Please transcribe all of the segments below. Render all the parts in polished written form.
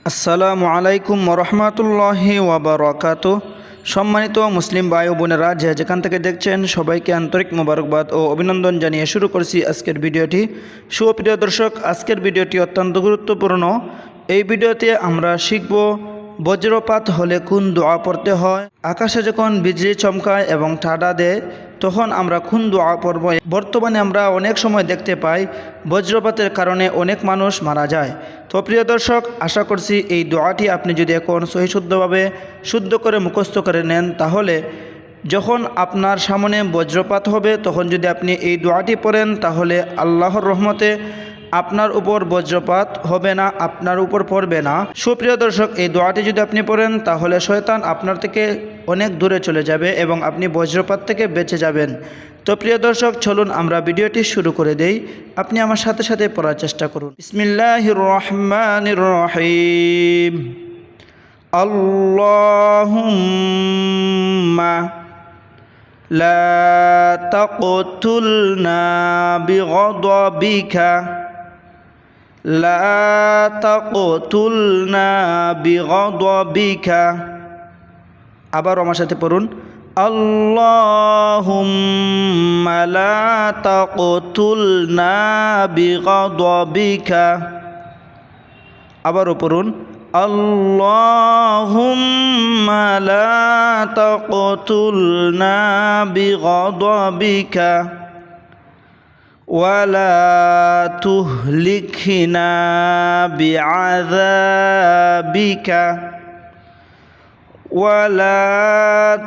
আসসালামু আলাইকুম ওরহমতুল্লাহি ওয়াবারাকাতুহু। সম্মানিত মুসলিম ভাই ও বোনেরা, যে যেখান থেকে দেখছেন সবাইকে আন্তরিক মোবারকবাদ ও অভিনন্দন জানিয়ে শুরু করছি আজকের ভিডিওটি। সুপ্রিয় দর্শক, আজকের ভিডিওটি অত্যন্ত গুরুত্বপূর্ণ। এই ভিডিওতে আমরা শিখব বজ্রপাত হলে কোন দোয়া পড়তে হয়, আকাশে যখন বিজলি চমকায় এবং ঠাডা দেয় তখন আমরা কোন দোয়া পড়ব। বর্তমানে আমরা অনেক সময় দেখতে পাই বজ্রপাতের কারণে অনেক মানুষ মারা যায়। তো প্রিয় দর্শক, আশা করছি এই দোয়াটি আপনি যদি এখন সহিশুদ্ধভাবে শুদ্ধ করে মুখস্থ করে নেন, তাহলে যখন আপনার সামনে বজ্রপাত হবে তখন যদি আপনি এই দোয়াটি পড়েন, তাহলে আল্লাহর রহমতে আপনার উপর বজ্রপাত হবে না, আপনার উপর পড়বে না। সুপ্রিয় দর্শক, এই দোয়াটি যদি আপনি পড়েন তাহলে শয়তান আপনার থেকে অনেক দূরে চলে যাবে এবং আপনি বজ্রপাত থেকে বেঁচে যাবেন। তো প্রিয় দর্শক, চলুন আমরা ভিডিওটি শুরু করে দেই। আপনি আমার সাথে সাথে পড়ার চেষ্টা করুন। বিসমিল্লাহির রহমানির রহিম। আল্লাহুম্মা লা তাকতুলনা বিগদাবিকা লা তাকতুলনা বিগদাবিকা। আবার আমার সাথে পড়ুন। আল্লাহুম্মা লা তাকতুলনা বিগদাবিকা। আবারও পড়ুন। আল্লাহুম্মা লা তাকতুলনা বিগদাবিকা ওয়ালা তুহলিকনা বিআযাবিকা ওয়ালা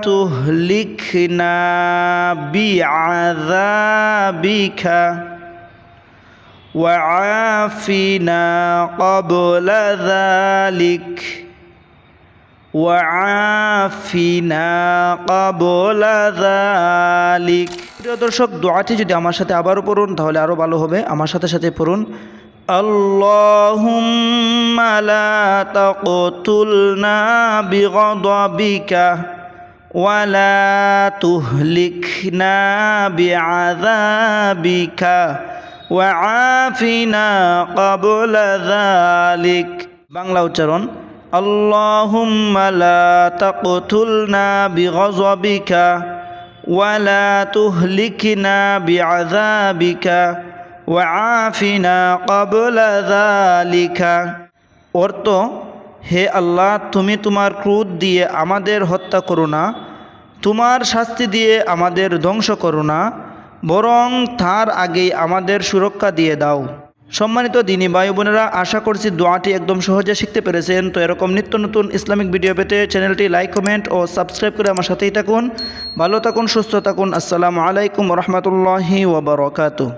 তুহলিকনা বিআযাবিকা ওয়াআফিনা ক্বাবলা যালিক ওয়াআফিনা ক্বাবলা যালিক। প্রিয় দর্শক, দোয়াটি যদি আমার সাথে আবারও পড়ুন তাহলে আরও ভালো হবে। আমার সাথে সাথে পড়ুন। আল্লাহুম্মা লা তাকতুলনা বিগদাবিকা ওয়ালা তুহলিকনা বিআযাবিকা ওয়াআফিনা ক্বাবলা যালিক। বাংলা উচ্চারণ। আল্লাহুম্মা লা তাকতুলনা বিগদাবিকা ওয়ালা তুহলিকনা বিআযাবিকা ওয়াআফিনা ক্বাবলা যালিকা। অর্থ: হে আল্লাহ, তুমি তোমার ক্রোধ দিয়ে আমাদের হত্যা করো না, তোমার শাস্তি দিয়ে আমাদের ধ্বংস করো না, বরং তার আগেই আমাদের সুরক্ষা দিয়ে দাও। সম্মানিত দিনী ভাই বোনেরা, আশা করছি দোয়াটি একদম সহজে শিখতে পেরেছেন। তো এরকম নিত্য নতুন ইসলামিক ভিডিও পেতে চ্যানেলটি লাইক, কমেন্ট ও সাবস্ক্রাইব করে আমার সাথেই থাকুন। ভালো থাকুন, সুস্থ থাকুন। আসসালামু আলাইকুম ওরহমতুল্লাহি ওয়াবারাকাতুহু।